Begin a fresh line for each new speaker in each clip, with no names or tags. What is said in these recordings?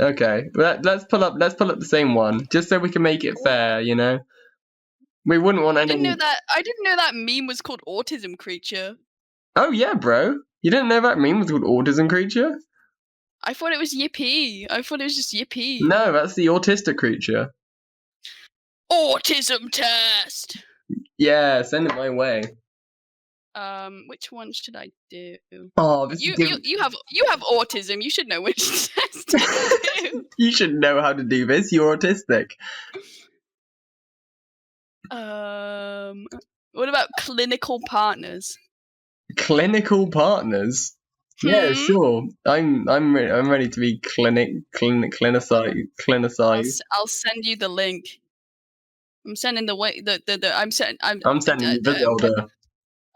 Okay, let's pull up the same one, just so we can make it fair. You know, we wouldn't want
I
any.
didn't know that meme was called Autism Creature.
Oh yeah, bro. You didn't know that meme was called Autism Creature?
I thought it was Yippee. I thought it was just Yippee.
No, that's the Autistic Creature.
Autism test.
Yeah, send it my way.
Which one should I do?
Oh, this
you have autism. You should know which test to do.
You should know how to do this. You're autistic.
What about clinical partners?
Clinical partners. Yeah, sure. I'm ready to be clinicized.
I'll send you the link. I'm sending the way I'm sending
you the Zelda.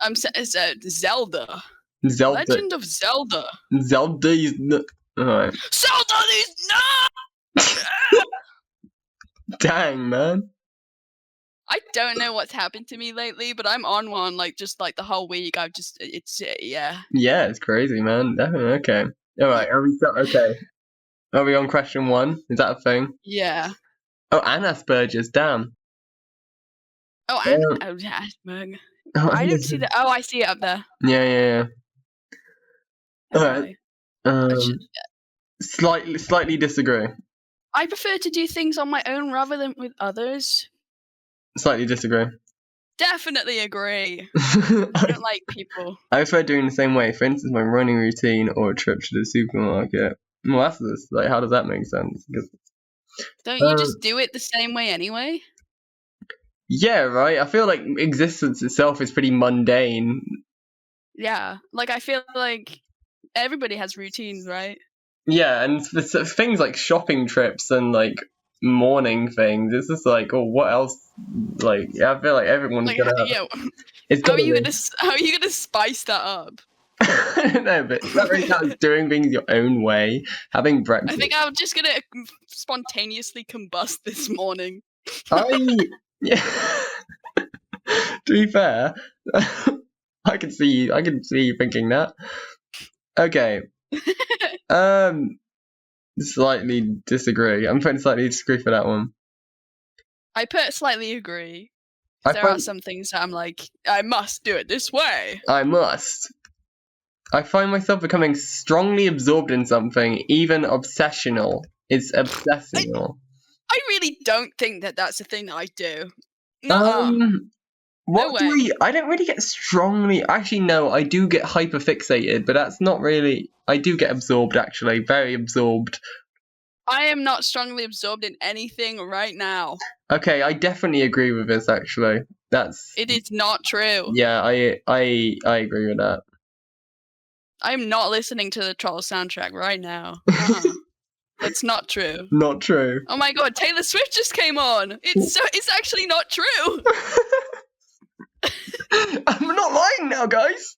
I'm Zelda.
Zelda.
Legend of Zelda.
Zelda is alright.
Zelda is not.
Dang, man.
I don't know what's happened to me lately, but I'm on one just the whole week. I've just yeah.
Yeah, it's crazy, man. Definitely. Okay. All right. Are we okay? Are we on question 1? Is that a thing?
Yeah.
Oh, and Asperger's. Damn.
Oh, and Asperger. I don't see that. Oh, I see it up there.
Yeah.
Anyway,
all right. Slightly disagree.
I prefer to do things on my own rather than with others.
Slightly disagree.
Definitely agree. I don't like people.
I prefer doing the same way. For instance, my running routine or a trip to the supermarket. Well, that's this. Like, how does that make sense?
Don't you just do it the same way anyway?
Yeah, right. I feel like existence itself is pretty mundane.
Yeah, like I feel like everybody has routines, right?
Yeah, and things like shopping trips and like morning things, it's just like, oh, what else? Like, yeah, I feel like everyone's gonna.
Yeah.
How
are you gonna spice that up?
I don't know, but that really sounds doing things your own way, having breakfast.
I think I'm just gonna spontaneously combust this morning.
Yeah. To be fair, I can see you thinking that. Okay. Slightly disagree. I'm putting slightly disagree for that one.
I put slightly agree. There are some things that I'm like, I must do it this way.
I must. I find myself becoming strongly absorbed in something, even obsessional. It's obsessional.
I really don't think that that's a thing that I do.
What no way. I don't really get strongly. Actually, no, I do get hyperfixated, but that's not really. I do get absorbed, actually, very absorbed.
I am not strongly absorbed in anything right now.
Okay, I definitely agree with this. Actually,
it is not true.
Yeah, I agree with that.
I'm not listening to the Troll soundtrack right now. That's not true.
Not true.
Oh my god, Taylor Swift just came on. It's actually not true.
I'm not lying now, guys.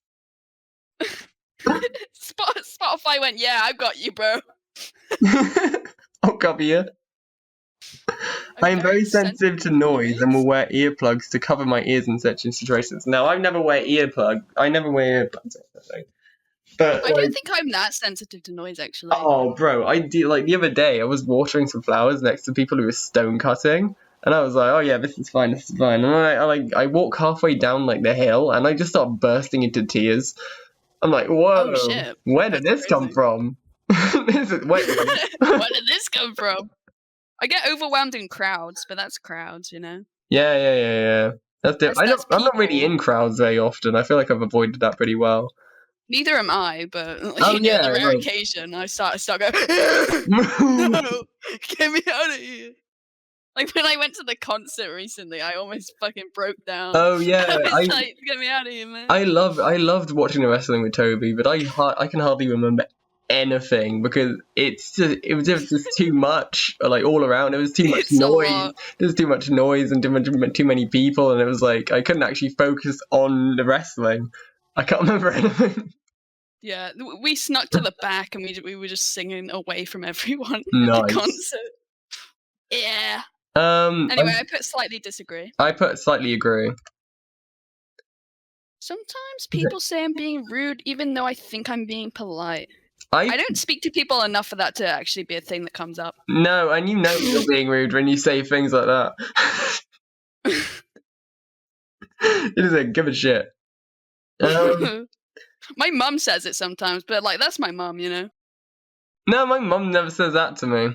Spotify went, yeah, I've got you, bro.
I'll cover you. I am very sensitive to noise and will wear earplugs to cover my ears in such situations. Now, I never wear earplugs. But
I don't think I'm that sensitive to noise, actually.
Oh, bro, I do. Like the other day, I was watering some flowers next to people who were stone cutting, and I was like, "Oh yeah, this is fine. And I walk halfway down like the hill, and I just start bursting into tears. I'm like, "Whoa,
oh, shit.
Where did this come from?
Where did this come from?" I get overwhelmed in crowds, but that's crowds, you know.
Yeah. I'm not really in crowds very often. I feel like I've avoided that pretty well.
Neither am I, but the rare occasion I start going, no, get me out of here. Like when I went to the concert recently, I almost fucking broke down.
Oh yeah,
like, get me out of here, man.
I loved watching the wrestling with Toby, but I can hardly remember anything because it was just too much, like all around. It was too much noise. There's too much noise and too many people, and it was like I couldn't actually focus on the wrestling. I can't remember anything.
Yeah, we snuck to the back and we were just singing away from everyone at
the
concert. Yeah. Anyway, I put slightly disagree.
I put slightly agree.
Sometimes people say I'm being rude even though I think I'm being polite. I don't speak to people enough for that to actually be a thing that comes up.
No, and you know you're being rude when you say things like that. It doesn't give a shit.
My mum says it sometimes, but like that's my mum, you know.
No, my mum never says that to me.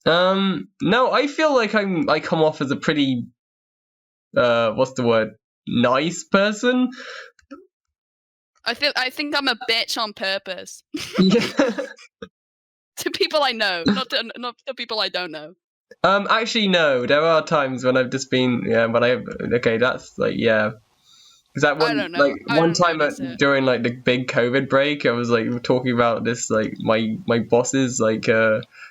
No, I feel like I come off as a pretty what's the word? Nice person.
I think I'm a bitch on purpose.
Yeah.
To people I know, not to people I don't know.
Actually, no. There are times when I've just been, okay, that's like, yeah. Is that
I
one
don't know.
like
I
one
don't
time
notice it.
during like the big COVID break? I was like talking about this like my boss's like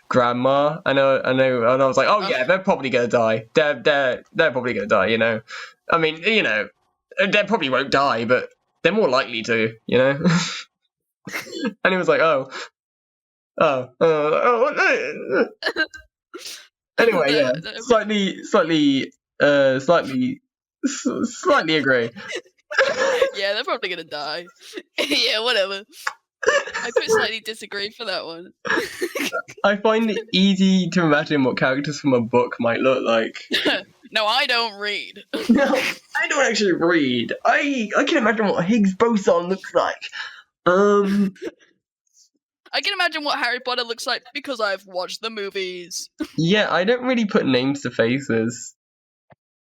grandma. I know, and I was like, oh yeah, they're probably gonna die. They're probably gonna die. You know, I mean, you know, they probably won't die, but they're more likely to. You know. And he was like, oh. Anyway, yeah, slightly agree.
Yeah, they're probably gonna die. Yeah, whatever. I put slightly disagree for that one.
I find it easy to imagine what characters from a book might look like.
No, I don't read.
No, I don't actually read. I can imagine what Higgs boson looks like.
I can imagine what Harry Potter looks like because I've watched the movies.
Yeah, I don't really put names to faces.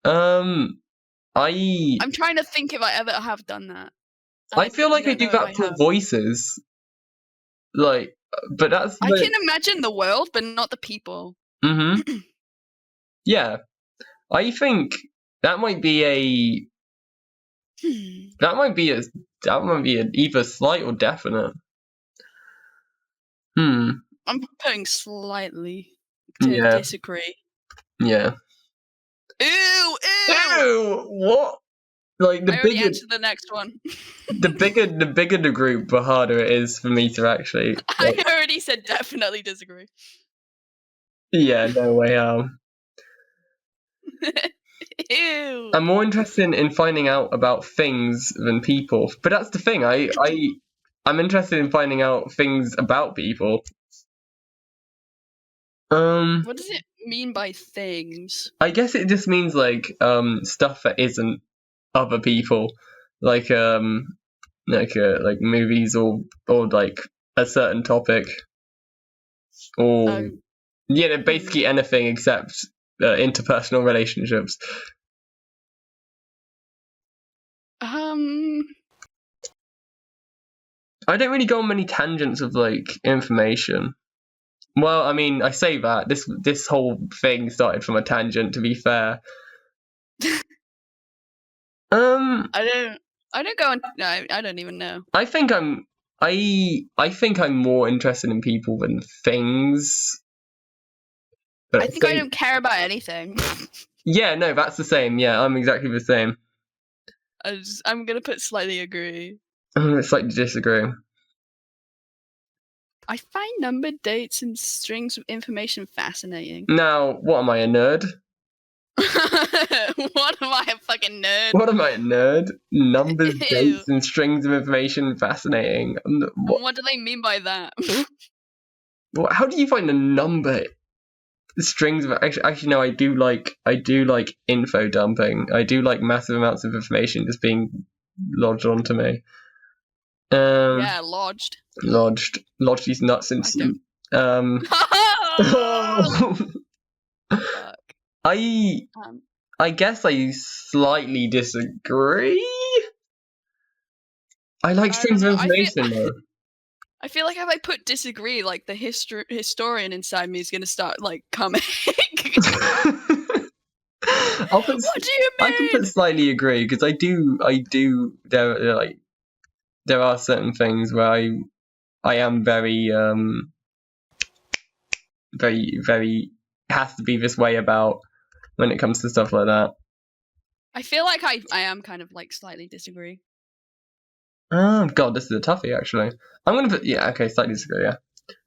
I'm
trying to think if I ever have done that.
I feel like I do that for voices. Like, but that's.
I can imagine the world, but not the people.
Mm-hmm. Yeah, I think that might be that might be an either slight or definite.
I'm putting slightly to disagree.
Yeah.
Ew!
What? Like
I already answered the next one.
the bigger the group, the harder it is for me to actually. Like,
I already said definitely disagree.
Yeah, no way.
Ew.
I'm more interested in finding out about things than people, but that's the thing. I'm interested in finding out things about people.
What does it mean by things?
I guess it just means like stuff that isn't other people, like movies or like a certain topic, or basically anything except interpersonal relationships. I don't really go on many tangents of like information. Well, I mean, I say that this whole thing started from a tangent. To be fair,
I don't go on. No, I don't even know.
I think I'm more interested in people than things.
But I think I don't care about anything.
Yeah, no, that's the same. Yeah, I'm exactly the same.
I'm gonna put slightly agree.
Slightly disagree. I
find numbered dates and strings of information fascinating.
Now, what am I, a nerd?
What am I, a fucking nerd?
What am I, a nerd? Numbers, dates, and strings of information fascinating.
What do they mean by that?
How do you find a number? Strings of actually no, I do like info dumping. I do like massive amounts of information just being lodged onto me.
Yeah, lodged
these nuts into I guess I slightly disagree. I like strings of information though.
I feel like if I put disagree, like the historian inside me is gonna start like coming. What do you mean?
I can put slightly agree because I do. There are certain things where I am very very has to be this way about when it comes to stuff like that.
I feel like I am kind of like slightly disagree.
Oh god, this is a toughie actually. I'm gonna put slightly disagree. Yeah.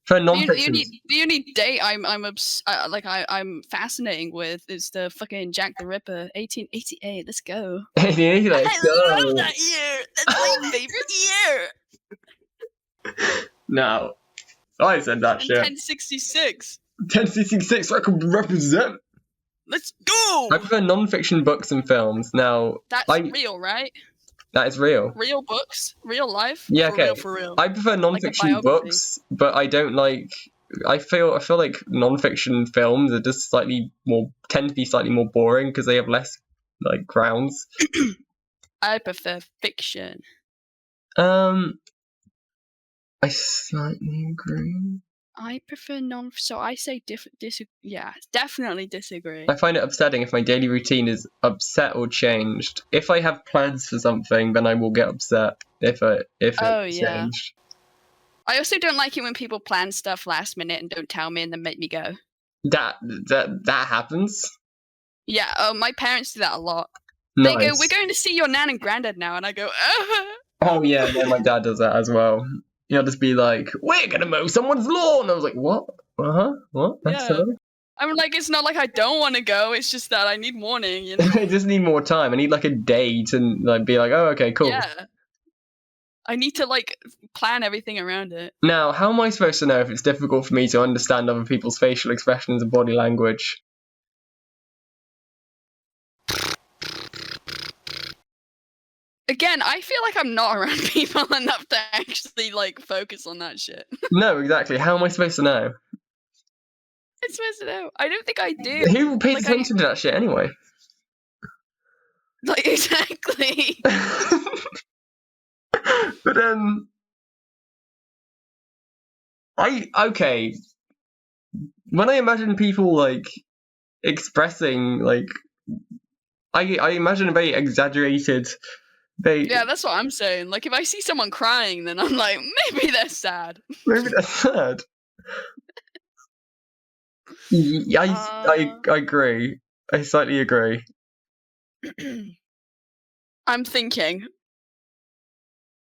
For non-fiction.
The only date I'm fascinating with is the fucking Jack the Ripper, 1888. Let's go.
1888.
I love that year. That's my favorite year.
No. I said that
and
shit.
1066.
1066, I can represent.
Let's go!
I prefer non-fiction books and films. Now,
That's real, right?
That is real.
Real books? Real life?
Yeah, okay.
For real.
I prefer non-fiction books, but I don't like... I feel like non-fiction films are just tend to be slightly more boring because they have less, like, grounds.
I prefer fiction.
I slightly agree.
I prefer so I say definitely disagree.
I find it upsetting if my daily routine is upset or changed. If I have plans for something, then I will get upset if it's changed.
I also don't like it when people plan stuff last minute and don't tell me and then make me go.
That happens?
Yeah, my parents do that a lot.
Nice.
They go, "We're going to see your nan and granddad now," and I go,
Oh yeah, my dad does that as well. He'll just be like, "We're gonna mow someone's lawn." I was like, "What? What?
Yeah. I'm like, it's not like I don't want to go. It's just that I need warning. You know.
I just need more time. I need like a day to like be like, "Oh, okay, cool."
Yeah. I need to like plan everything around it.
Now, how am I supposed to know if it's difficult for me to understand other people's facial expressions and body language?
Again, I feel like I'm not around people enough to actually like focus on that shit.
No, exactly. How am I supposed to know?
I'm supposed to know. I don't think I do.
Who pays attention to that shit anyway?
Like, exactly.
But when I imagine people like expressing like I imagine a very exaggerated
yeah, that's what I'm saying. Like if I see someone crying, then I'm like, maybe they're sad.
Maybe they're sad. I agree. I slightly agree.
I'm thinking.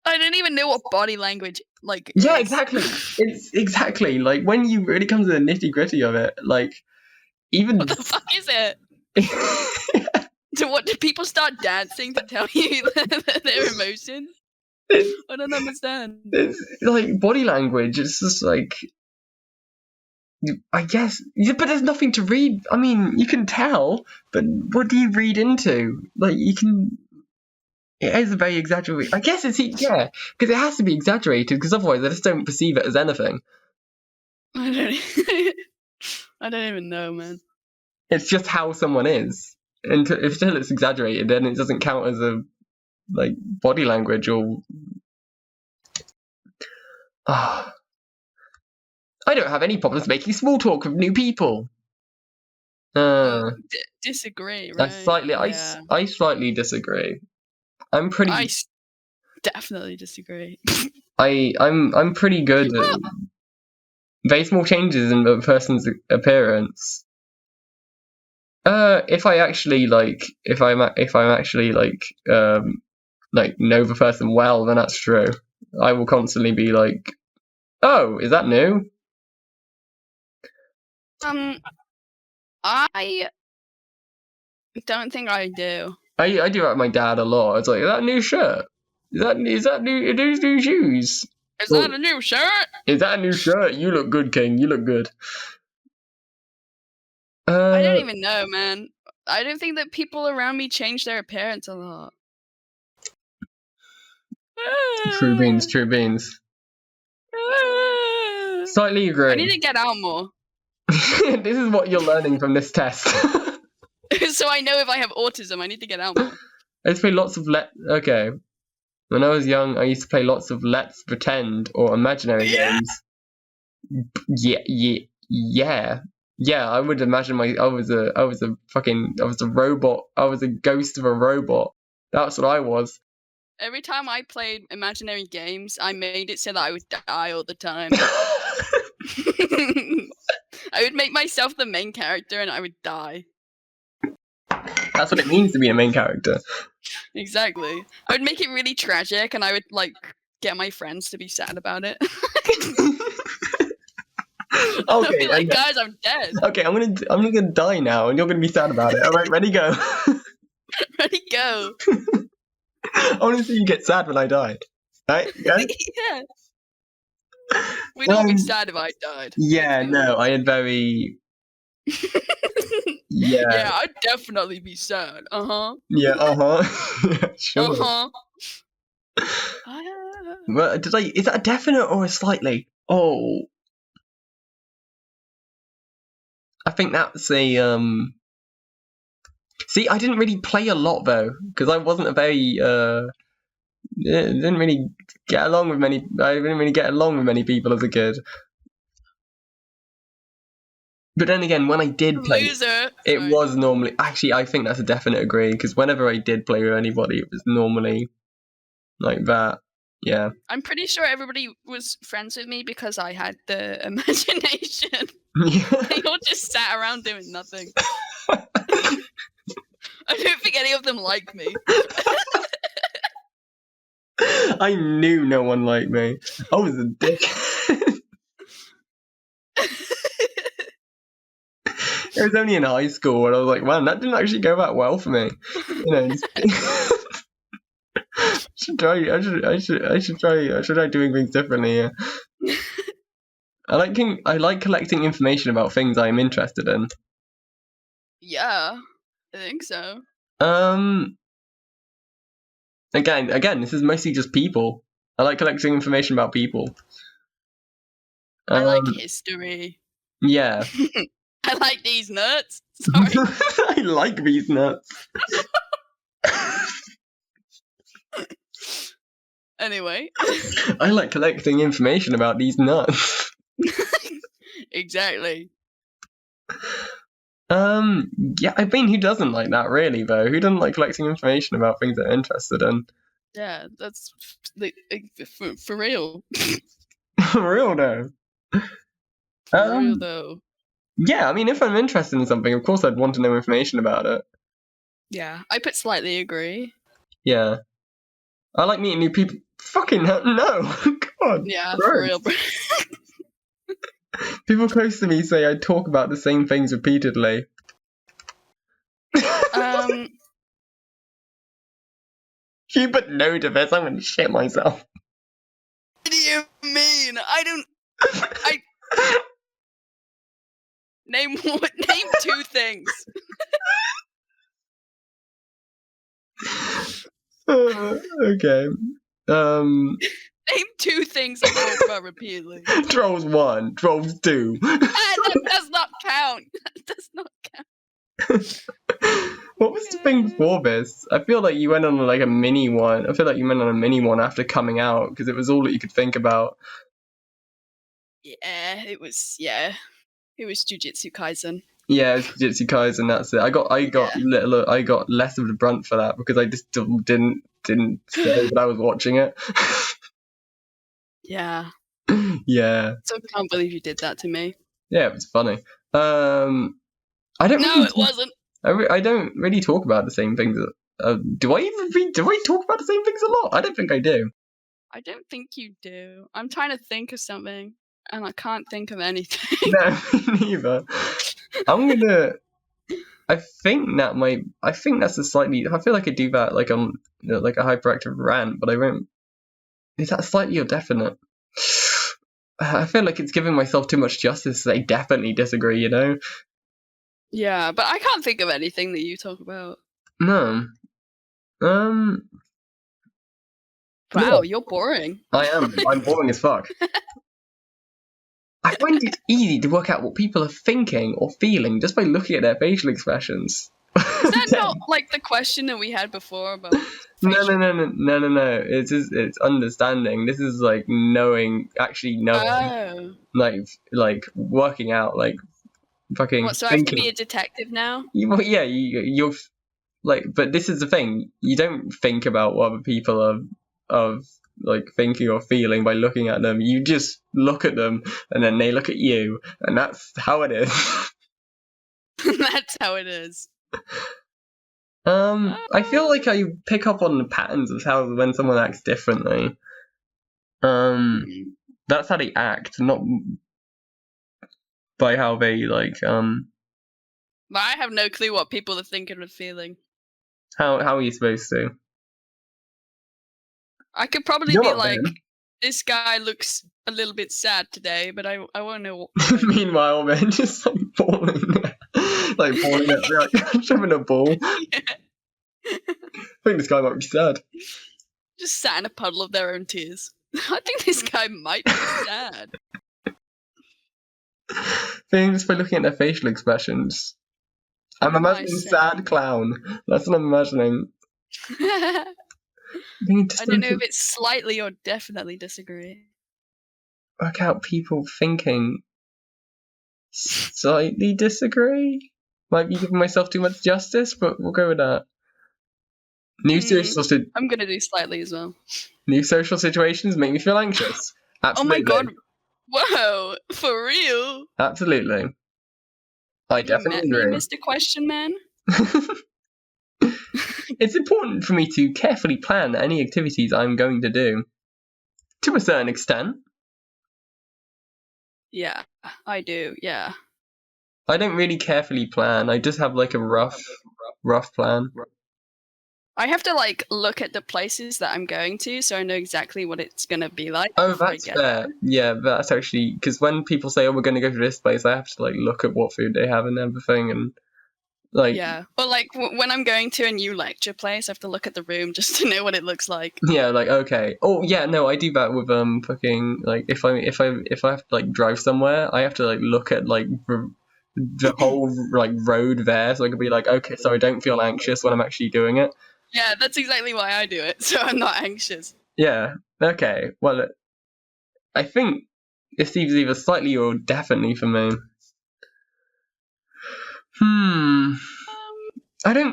I don't even know what body language like.
Yeah,
is.
exactly. It's exactly like when you really come to the nitty gritty of it. Like even
what the fuck is it? So what, do people start dancing to tell you their emotions? I don't understand.
It's like body language. It's just like. I guess, yeah, but there's nothing to read. I mean, you can tell, but what do you read into? Like, you can. It is very exaggerated. I guess because it has to be exaggerated, because otherwise I just don't perceive it as anything.
I don't even know, man.
It's just how someone is, and until it's exaggerated, then it doesn't count as a like body language or. I don't have any problems making small talk with new people.
Disagree, right?
I slightly disagree. I
definitely disagree.
I'm pretty good at very small changes in a person's appearance. If I'm actually like know the person well, then that's true. I will constantly be like, "Oh, is that new?"
I don't think I do.
I do that with my dad a lot. It's like, "Is that a new shirt? Is that new? Are those new shoes?
Is that a new shirt?
Is that a new shirt? You look good, King. You look good."
I don't even know, man. I don't think that people around me change their appearance a lot.
True beans. Slightly agree.
I need to get out more.
This is what you're learning from this test.
So I know if I have autism, I need to get out more.
I used to play lots of Okay. When I was young, I used to play lots of Let's Pretend or imaginary games. Yeah. I would imagine I was a robot. I was a ghost of a robot. That's what I was.
Every time I played imaginary games, I made it so that I would die all the time. I would make myself the main character and I would die.
That's what it means to be a main character.
Exactly. I would make it really tragic and I would like get my friends to be sad about it.
Okay,
I'd be like, guys, I'm dead.
Okay, I'm gonna die now and you're gonna be sad about it. Alright, ready, go.
Ready, go.
I wanna see you get sad when I die. Right? Yeah?
Yeah. We'd all be sad if I died.
Yeah, no, I had very... Yeah.
Yeah, I'd definitely be sad.
Yeah, yeah, sure. Well, is that a definite or a slightly? Oh. I think that's a, See, I didn't really play a lot, though, because I wasn't a very, didn't really get along with many... I didn't really get along with many people as a kid. But then again, when I did play, it was normally... Actually, I think that's a definite agree, because whenever I did play with anybody, it was normally like that. Yeah.
I'm pretty sure everybody was friends with me because I had the imagination. They all just sat around doing nothing. I don't think any of them liked me.
I knew no one liked me. I was a dick. It was only in high school when I was like, man, that didn't actually go that well for me. You know, I should try doing things differently. Yeah. I like collecting information about things I am interested in.
Yeah, I think so.
Again, this is mostly just people. I like collecting information about people.
I like history.
Yeah.
I like these nuts. Sorry.
I like these nuts.
Anyway.
I like collecting information about these nuts.
Exactly.
Yeah, I mean, who doesn't like that, really, though? Who doesn't like collecting information about things they're interested in?
Yeah, that's for real.
For real, though.
For real, though.
Yeah, I mean, if I'm interested in something, of course I'd want to know information about it.
Yeah, I put slightly agree.
Yeah. I like meeting new people. Fucking hell, no! God.
Yeah,
gross.
for real.
People close to me say I talk about the same things repeatedly. You put no to this, I'm gonna shit myself.
What do you mean? Name two things.
Okay.
Name two things I talk about repeatedly.
Trolls 1, Trolls 2.
That does not count. That does not count.
What was the thing before this? I feel like you went on like a mini one. I feel like you went on a mini one after coming out because it was all that you could think about.
Yeah, it was. Yeah, it was Jujutsu Kaisen.
Yeah, it's Jujutsu Kaisen. That's it. I got less of the brunt for that because I just didn't say that I was watching it.
Yeah.
Yeah.
So I can't believe you did that to me.
Yeah, it was funny. I don't.
No, it wasn't.
I don't really talk about the same things. Do I talk about the same things a lot? I don't think I do.
I don't think you do. I'm trying to think of something, and I can't think of anything.
No, me neither. I think that's a slightly. I feel like I do that like on like a hyperactive rant, but I won't. Is that slightly or definite? I feel like it's giving myself too much justice to say definitely disagree. You know.
Yeah, but I can't think of anything that you talk about.
No.
Wow,
yeah.
You're boring.
I am. I'm boring as fuck. I find it easy to work out what people are thinking or feeling just by looking at their facial expressions.
Is that not like the question that we had before about
No. It's understanding. This is like knowing.
Oh.
Like working out, like fucking.
What, so I have to be a detective now?
Yeah, you're like, but this is the thing. You don't think about what other people are like thinking or feeling by looking at them. You just look at them, and then they look at you, and that's how it is.
That's how it is.
I feel like I pick up on the patterns of how when someone acts differently. That's how they act, not by how they like.
But I have no clue what people are thinking and feeling.
How are you supposed to?
I could probably be like, this guy looks a little bit sad today, but I want to know.
Meanwhile, men just like falling like shoving a ball.
Yeah.
I think this guy might be sad.
Just sat in a puddle of their own tears. I think this guy might be sad.
Just by looking at their facial expressions. I'm imagining sad clown. That's what I'm imagining.
I don't know if it's slightly or definitely disagree.
Work out people thinking slightly disagree. Might be giving myself too much justice, but we'll go with that.
I'm gonna do slightly as well.
New social situations make me feel anxious. Absolutely.
Oh my god! Whoa! For real?
Absolutely. I definitely agree.
Mr. Question Man.
It's important for me to carefully plan any activities I'm going to do, to a certain extent.
Yeah, I do. Yeah.
I don't really carefully plan. I just have like a rough plan.
I have to like look at the places that I'm going to, so I know exactly what it's gonna be like.
Oh, that's fair. There. Yeah, that's actually because when people say, "Oh, we're going to go to this place," I have to like look at what food they have and everything, and like.
Yeah, but like when I'm going to a new lecture place, I have to look at the room just to know what it looks like.
Yeah, like okay. Oh yeah, no, I do that with fucking like if I have to like drive somewhere, I have to like look at like the whole like road there, so I can be like, okay, so I don't feel anxious when I'm actually doing it.
Yeah, that's exactly why I do it, so I'm not anxious.
Yeah, okay. Well, I think it's either slightly or definitely for me.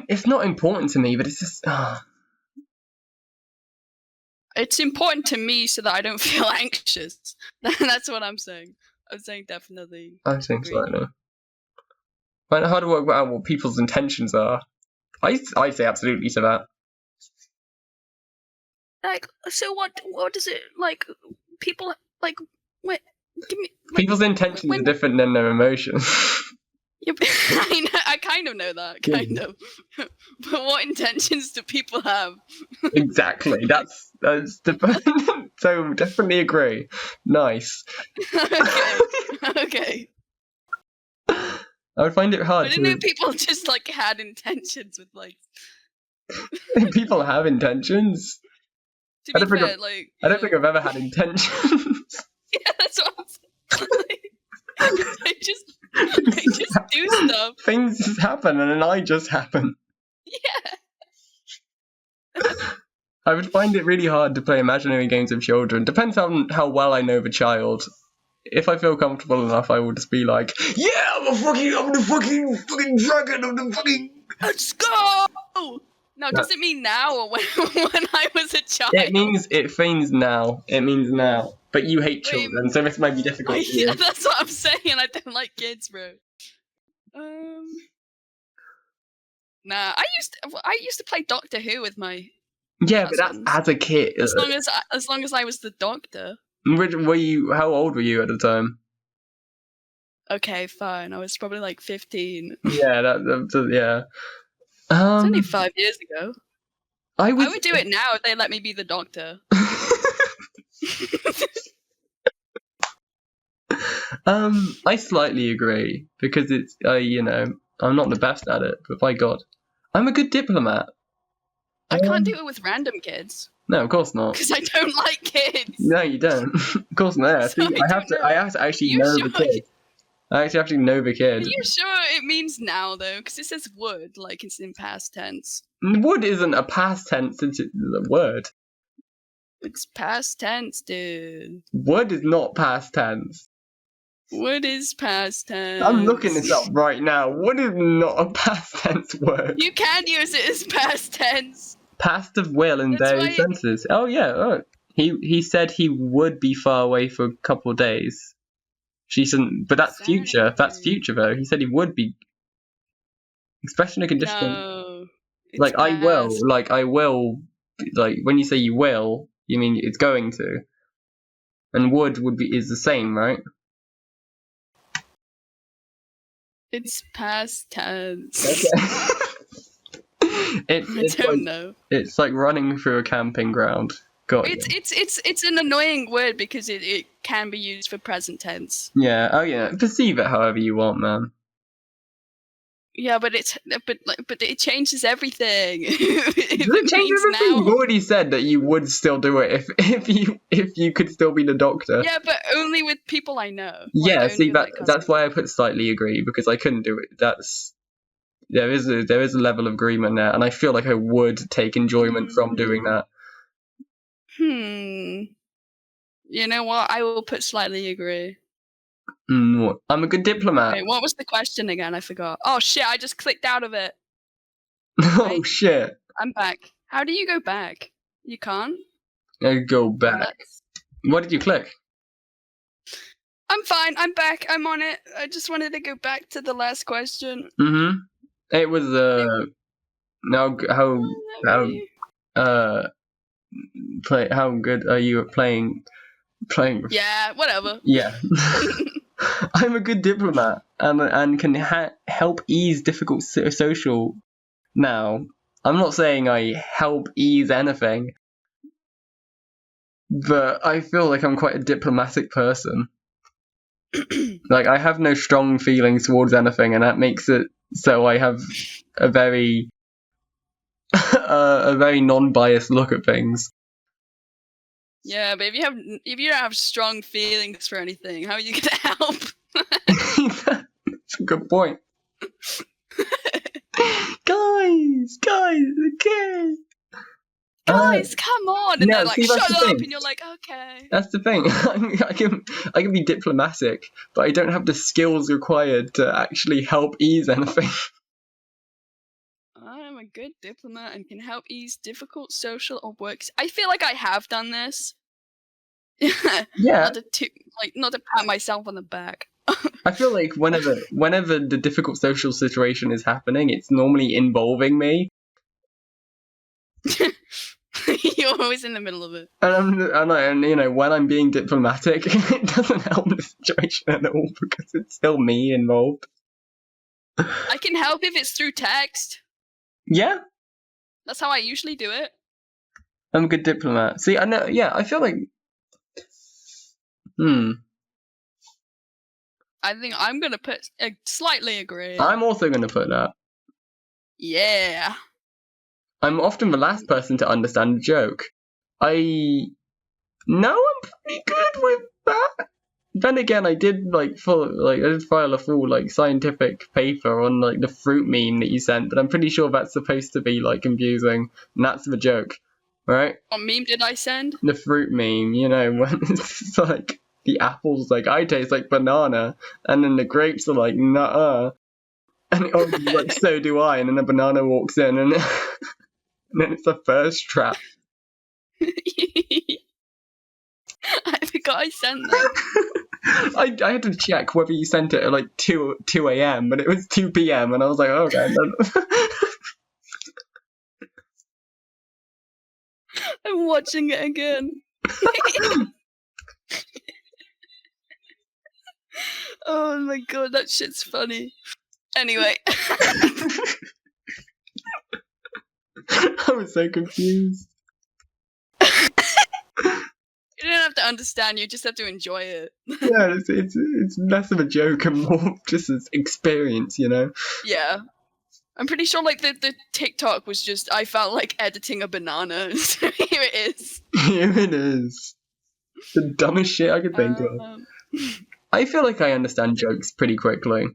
It's not important to me, but it's just...
It's important to me so that I don't feel anxious. That's what I'm saying. I'm saying definitely.
I'm saying slightly. I know how to work out what people's intentions are. I say absolutely to that.
Like, so what does it, like, people, like, what, give me...
People's intentions are different than their emotions.
Yeah, I kind of know that, kind of. But what intentions do people have?
Exactly, that's the so definitely agree. Nice.
Okay.
I would find it hard.
I didn't know people just like had intentions with like.
People have intentions.
To be fair, like
I don't think I've ever had intentions.
Yeah, that's what I'm saying. I just do stuff.
Things just happen, and then I just happen.
Yeah.
I would find it really hard to play imaginary games with children. Depends on how well I know the child. If I feel comfortable enough, I will just be like, "Yeah, I'm the fucking dragon of the fucking."
Let's go. No, does it mean now or when I was a child?
It means now. It means now. But you hate children, so this might be difficult for you.
Yeah, that's what I'm saying. I don't like kids, bro. Nah, I used to play Doctor Who with my
cousins.
But
that's as a kid.
As long as I was the Doctor.
How old were you at the time?
Okay, fine. I was probably like 15.
Yeah, yeah.
It's only 5 years ago.
I
would do it now if they let me be the Doctor.
I slightly agree because it's I'm not the best at it, but by God, I'm a good diplomat.
I can't do it with random kids.
No, of course not.
Because I don't like kids.
No, you don't. Of course not.
So
I have to actually know the kid. I actually have to know the kid.
Are you sure it means now though? Because it says would, like it's in past tense.
Would isn't a past tense; it's a word.
It's past tense, dude.
Would is not past tense.
Would is past tense.
I'm looking this up right now. Would is not a past tense word.
You can use it as past tense.
Past of will in various senses. Oh yeah. Oh. He said he would be far away for a couple of days. She shouldn't, but that's future. That's future though. He said he would be. Expression of condition.
No,
like past. I will. Like when you say you will, you mean it's going to. And would is the same, right?
It's past tense.
Okay. I don't know. It's like running through a camping ground. Got
It's an annoying word because it can be used for present tense.
Yeah. Oh yeah. Perceive it however you want, man.
Yeah, but it changes everything.
Does it change everything? You've already said that you would still do it if you could still be the Doctor.
Yeah, but only with people I know.
Yeah, see, that's why I put slightly agree, because I couldn't do it. There is a level of agreement there, and I feel like I would take enjoyment from doing that.
You know what? I will put slightly agree.
I'm a good diplomat.
Wait, what was the question again? I forgot. Oh shit! I just clicked out of it.
Oh shit!
I'm back. How do you go back? You can't.
I go back. What did you click?
I'm fine. I'm back. I'm on it. I just wanted to go back to the last question.
It was how good are you at playing?
Yeah, whatever.
Yeah. I'm a good diplomat and can help ease difficult social. Now, I'm not saying I help ease anything, but I feel like I'm quite a diplomatic person. Like, I have no strong feelings towards anything, and that makes it so I have a very non-biased look at things.
Yeah, but if you don't have strong feelings for anything, how are you gonna help?
That's a good point. Guys, okay.
Guys, come on! And they're like, shut up!
Thing.
And you're like, okay.
That's the thing. I can be diplomatic, but I don't have the skills required to actually help ease anything.
I'm a good diplomat and can help ease difficult social or works. I feel like I have done this.
Yeah.
Not to pat myself on the back.
I feel like whenever the difficult social situation is happening, it's normally involving me.
You're always in the middle of it.
And you know, when I'm being diplomatic, it doesn't help the situation at all because it's still me involved.
I can help if it's through text.
Yeah.
That's how I usually do it.
I'm a good diplomat. See, I know. Yeah, I feel like.
I think I'm gonna put slightly agree.
I'm also gonna put that.
Yeah.
I'm often the last person to understand a joke. I know I'm pretty good with that. Then again, I did file a full scientific paper on the fruit meme that you sent, but I'm pretty sure that's supposed to be confusing, and that's the joke, right?
What meme did I send?
The fruit meme, you know, when it's like the apples I taste like banana, and then the grapes are like nuh-uh, and it's so do I, and then a banana walks in, and then it's the first trap.
I forgot I sent that.
I had to check whether you sent it at 2 a.m, but it was 2 p.m, and I was like, oh, okay.
I'm watching it again. Oh my god, that shit's funny. Anyway.
I was so confused.
You don't have to understand, you just have to enjoy it.
Yeah, it's less of a joke and more just as experience, you know?
Yeah. I'm pretty sure the TikTok was just, I felt like editing a banana, so here it is.
Here it is. The dumbest shit I could think of. I feel like I understand jokes pretty quickly.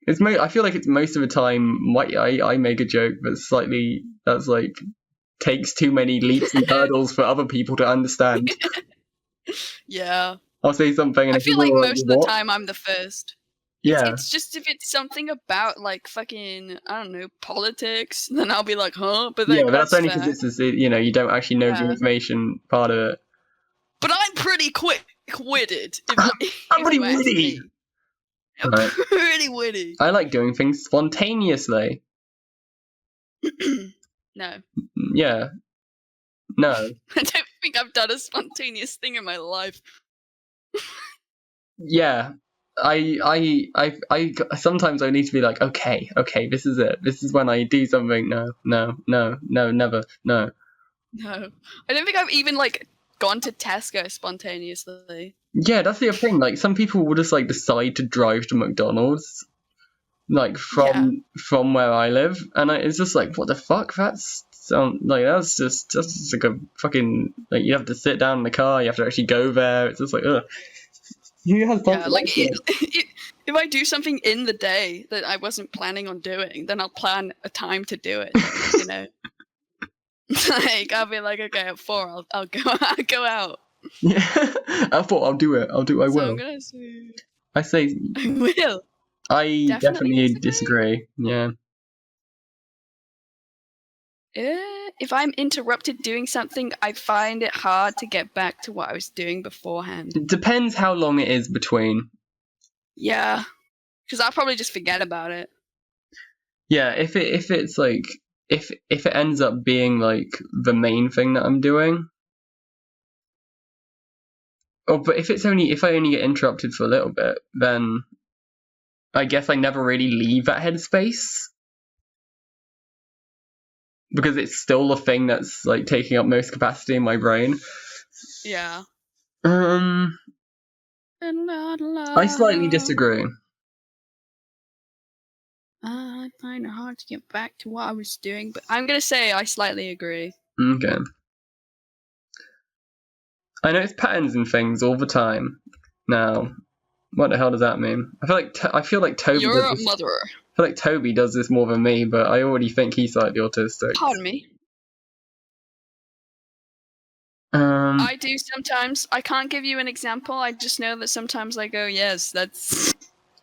I feel like it's most of the time I make a joke that's takes too many leaps and hurdles for other people to understand.
Yeah.
I'll say something and
I feel like most of the time I'm the first.
Yeah.
It's just if it's something about fucking, I don't know, politics, then I'll be like, huh? But then
that's only because it's you know, you don't actually know the information part of it.
But I'm pretty quick-witted.
I'm pretty witty.
I'm pretty witty.
I like doing things spontaneously.
No.
Yeah. No.
I don't think I've done a spontaneous thing in my life.
Yeah. I sometimes I need to be like, okay, this is it. This is when I do something. No, never, no.
No. I don't think I've even, like, gone to Tesco spontaneously.
Yeah, that's the other thing. Like, some people will just, like, decide to drive to McDonald's, like, from where I live, and it's just like, what the fuck? That's just like a fucking, like, you have to sit down in the car, you have to actually go there. It's just like, ugh. You have
Yeah, like, if I do something in the day that I wasn't planning on doing, then I'll plan a time to do it, you know? Like, I'll be like, okay, at 4, I'll go out.
Yeah, I thought I will.
So I'm gonna say...
I say...
I will.
I definitely disagree. Yeah.
If I'm interrupted doing something, I find it hard to get back to what I was doing beforehand.
It depends how long it is between.
Yeah, because I'll probably just forget about it.
Yeah, if it's like if it ends up being like the main thing that I'm doing. Oh, but if I only get interrupted for a little bit, then I guess I never really leave that headspace. Because it's still the thing that's like taking up most capacity in my brain.
Yeah.
I slightly disagree.
I find it hard to get back to what I was doing, but I'm gonna say I slightly agree.
Okay. I notice patterns in things all the time. Now, what the hell does that mean? I feel like Toby.
You're a mother.
I feel like Toby does this more than me, but I already think he's slightly autistic.
Pardon me. I do sometimes. I can't give you an example. I just know that sometimes I go, yes, that's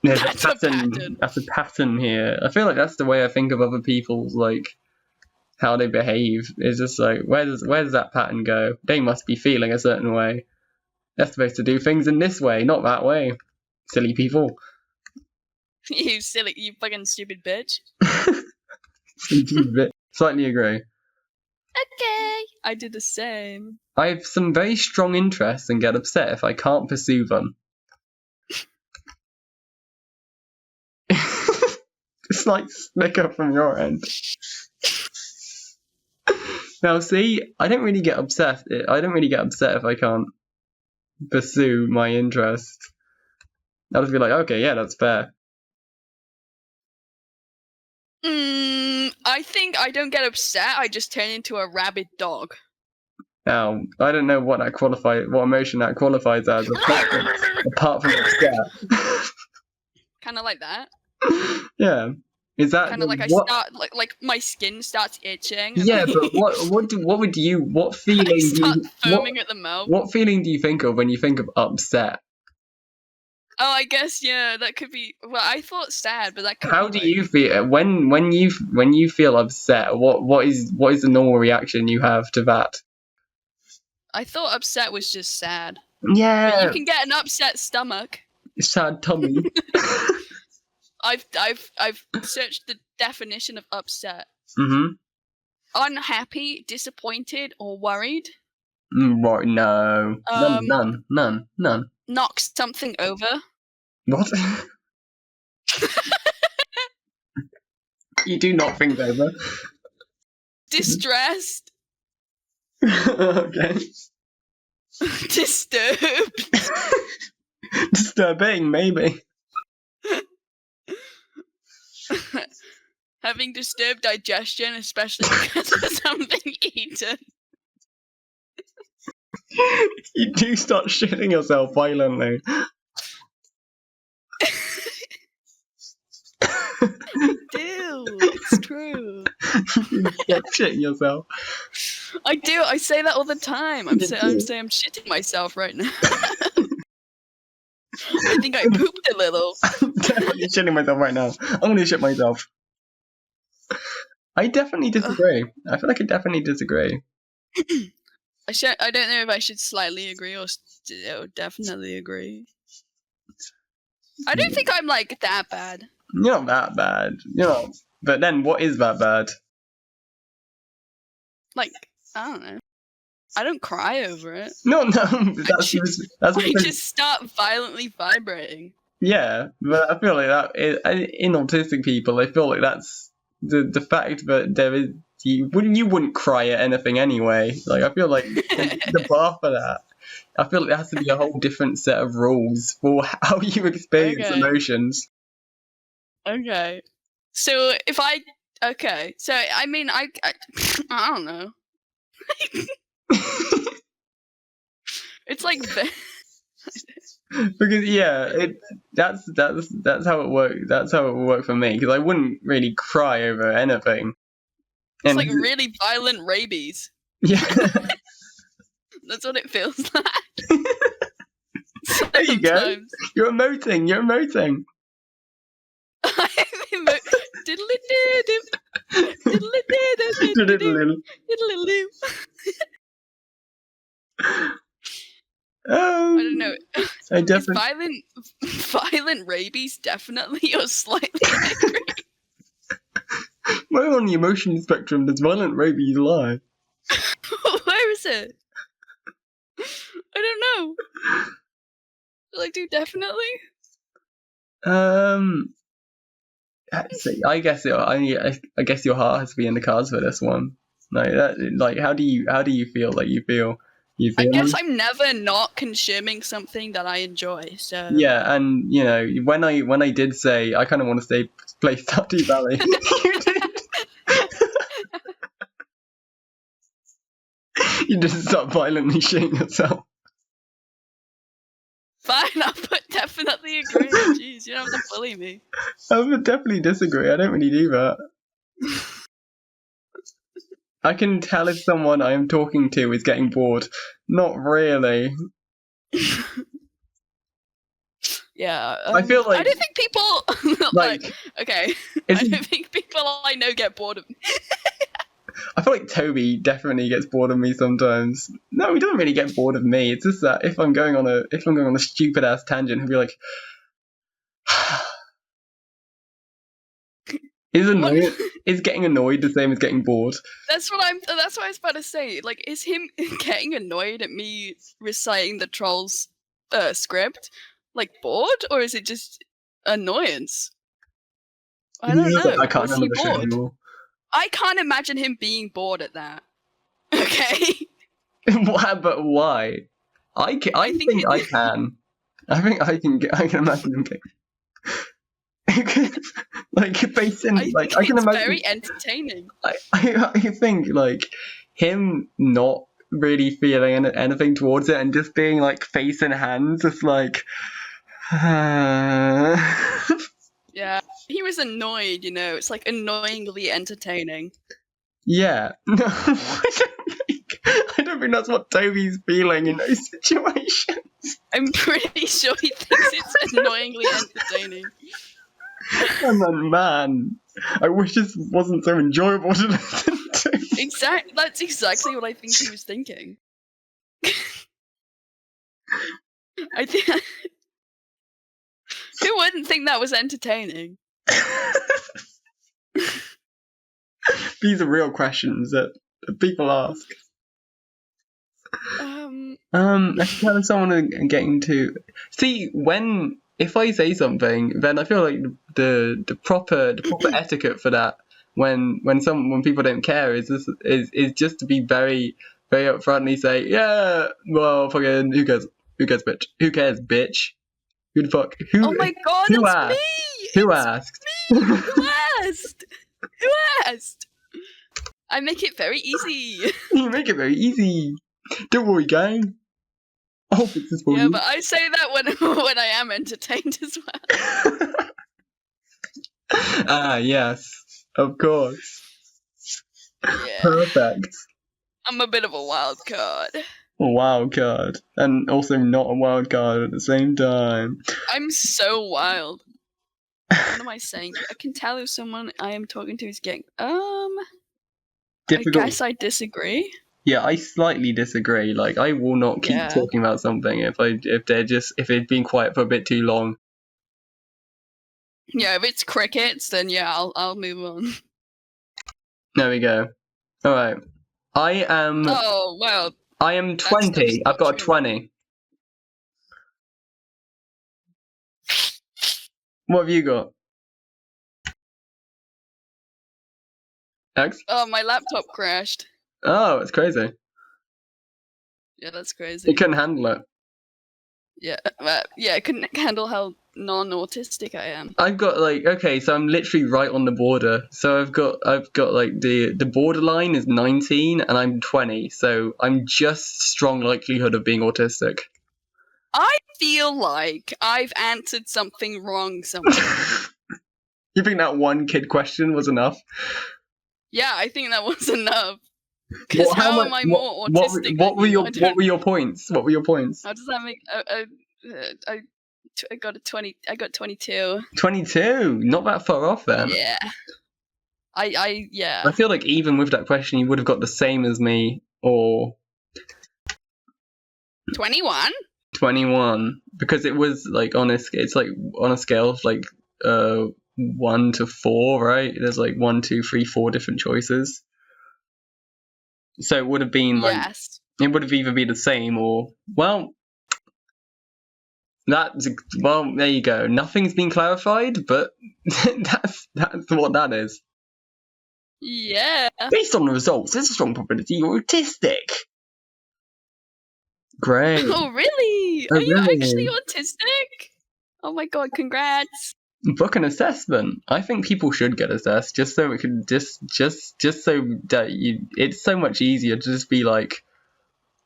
a pattern.
That's a pattern here. I feel like that's the way I think of other people's, like, how they behave. It's just like, where does that pattern go? They must be feeling a certain way. They're supposed to do things in this way, not that way. Silly people.
You fucking stupid bitch.
Slightly agree.
Okay. I did the same.
I have some very strong interests and get upset if I can't pursue them. It's like snicker from your end. Now, see, I don't really get upset if I can't pursue my interest. I'll just be like, okay, yeah, that's fair.
I think I don't get upset. I just turn into a rabid dog.
Now, I don't know what emotion that qualifies as, apart from upset.
Kind of like that.
Yeah. Is that
kind of like start like my skin starts itching?
Yeah, but what feeling
I start foaming at the mouth.
What feeling do you think of when you think of upset?
Oh, I guess yeah, that could be. Well, I thought sad, but that could.
How do you feel when you feel upset? What is the normal reaction you have to that?
I thought upset was just sad.
Yeah.
But you can get an upset stomach.
Sad tummy.
I've searched the definition of upset.
Mm-hmm.
Unhappy, disappointed, or worried.
Right? No. None.
Knock something over.
What? You do knock things over.
Distressed.
Okay.
Disturbed.
Disturbing, maybe.
Having disturbed digestion, especially because of something eaten.
You do start shitting yourself violently.
I do. It's true.
You stop shitting yourself.
I do. I say that all the time. I'm saying I'm shitting myself right now. I think I pooped a little.
I'm definitely shitting myself right now. I'm gonna shit myself. I definitely disagree. I feel like I definitely disagree.
I don't know if I should slightly agree or definitely agree. I don't think I'm like that bad.
You're not that bad. But then what is that bad?
Like, I don't know. I don't cry over it.
No, that's
I just start violently vibrating.
Yeah, but I feel like that in autistic people, I feel like that's the fact that you wouldn't cry at anything anyway. Like, I feel like the bar for that. I feel like there has to be a whole different set of rules for how you experience emotions.
Okay. So if I so I mean I don't know. It's like
because that's how it works. That's how it would work for me, because I wouldn't really cry over anything.
It's like really violent rabies.
Yeah.
That's what it feels like.
There you go. You're emoting.
I don't know. Is violent rabies definitely or slightly angry?
Where on the emotion spectrum does violent rabies lie?
Where is it? I don't know. Like, do definitely?
I guess your heart has to be in the cards for this one. Like how do you feel? Like you feel.
I guess I'm never not consuming something that I enjoy. So
yeah, and you know when I did say I kind of want to play Stardew Valley, you did. You just start violently shitting yourself.
Fine, I'll put definitely agree. Jeez, you don't have to bully me.
I would definitely disagree. I don't really do that. I can tell if someone I am talking to is getting bored. Not really.
Yeah,
I feel like
I don't think people like okay. I don't think people I know get bored of me.
I feel like Toby definitely gets bored of me sometimes. No, he doesn't really get bored of me. It's just that if I'm going on a stupid ass tangent, he'll be like, is getting annoyed the same as getting bored?
That's what I was about to say. Like, is him getting annoyed at me reciting the Trolls script like bored, or is it just annoyance? I don't know.
I can't remember the show anymore.
I can't imagine him being bored at that. Okay.
But why? I think I can. I think I can imagine him getting. Like based in like I can imagine.
It's very entertaining.
I think like him not really feeling anything towards it and just being like face in hands, just like.
Yeah, he was annoyed. You know, it's like annoyingly entertaining.
Yeah, no, I don't think that's what Toby's feeling in those situations.
I'm pretty sure he thinks it's annoyingly entertaining.
And then, man, I wish this wasn't so enjoyable to listen to.
That's exactly what I think he was thinking. I think. Who wouldn't think that was entertaining?
These are real questions that people ask. I can tell if someone getting to see if I say something, then I feel like the proper etiquette for that when people don't care is just to be very very upfrontly say, yeah, well, fucking who cares bitch, who cares bitch, who the fuck, who,
oh my god,
who
it's
asked?
me!
Who asked?
Me! Who asked? Who asked? I make it very easy.
You make it very easy. Don't worry, gang. I'll fix this for you.
Yeah, but I say that when I am entertained as well.
Ah, yes, of course.
Yeah.
Perfect.
I'm a bit of a wild card.
A wild card, and also not a wild card at the same time.
I'm so wild. What am I saying? I can tell if someone I am talking to is getting
Difficult.
I guess I disagree.
Yeah, I slightly disagree. Like, I will not keep talking about something if it's been quiet for a bit too long.
Yeah, if it's crickets, then yeah, I'll move on.
There we go. All right. I am.
Oh well.
I am 20. I've got a 20. What have you got?
Oh, my laptop crashed.
Oh, it's crazy.
Yeah, that's crazy.
It couldn't handle it.
Yeah, I couldn't handle how non-autistic I am.
I've got so I'm literally right on the border. So I've got like the borderline is 19 and I'm 20. So I'm just strong likelihood of being autistic.
I feel like I've answered something wrong somewhere.
You think that one kid question was enough?
Yeah, I think that was enough. Because how am I more autistic
what were
than you?
What were your points? What were your points?
How does that make? I got 20. I got 22.
22, not that far off then.
Yeah. Yeah.
I feel like even with that question, you would have got the same as me, or
21.
21, because it was like it's like on a scale of like 1 to 4, right? There's like 1, 2, 3, 4 different choices. So it would have been like it would have either been the same or there you go. Nothing's been clarified, but that's what that is.
Yeah.
Based on the results, there's a strong probability you're autistic. Great.
Oh really? Are you actually autistic? Oh my god! Congrats.
Book an assessment. I think people should get assessed just so it can just so that it's so much easier to just be like,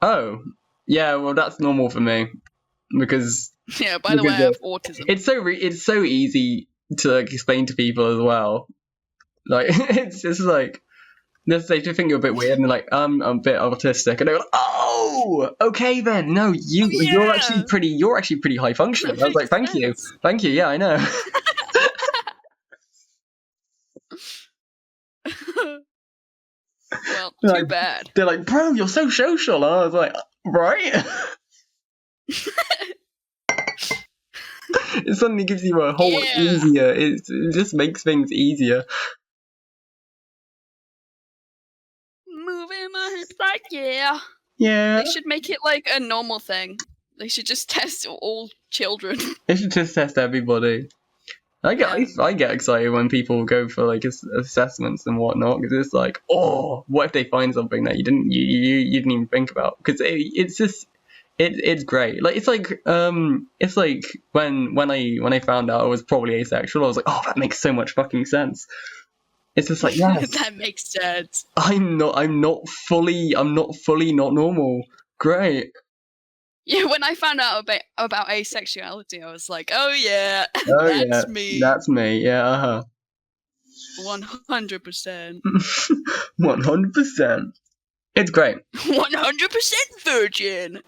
oh yeah, well that's normal for me, because
by the way, I have autism.
It's so easy to like explain to people as well. Like it's just like they think you're a bit weird and they're like, I'm a bit autistic, and they're like, oh, okay then. No, you're actually pretty high functioning. I was like, thank you, yeah, I know.
Well, too bad.
They're like, bro, you're so social. And I was like, right. It suddenly gives you a whole easier. It just makes things easier.
Moving my hips like yeah. They should make it like a normal thing. They should just test all children.
They should just test everybody. I get excited when people go for like assessments and whatnot, because it's like, oh, what if they find something that you didn't even think about? Because it's just it's great. Like it's like when I found out I was probably asexual, I was like, oh, that makes so much fucking sense. It's just like, yes,
that makes sense.
I'm not fully not normal. Great.
Yeah, when I found out about asexuality, I was like, oh yeah, that's me.
That's me. Yeah.
100%.
100%. It's great.
100% virgin.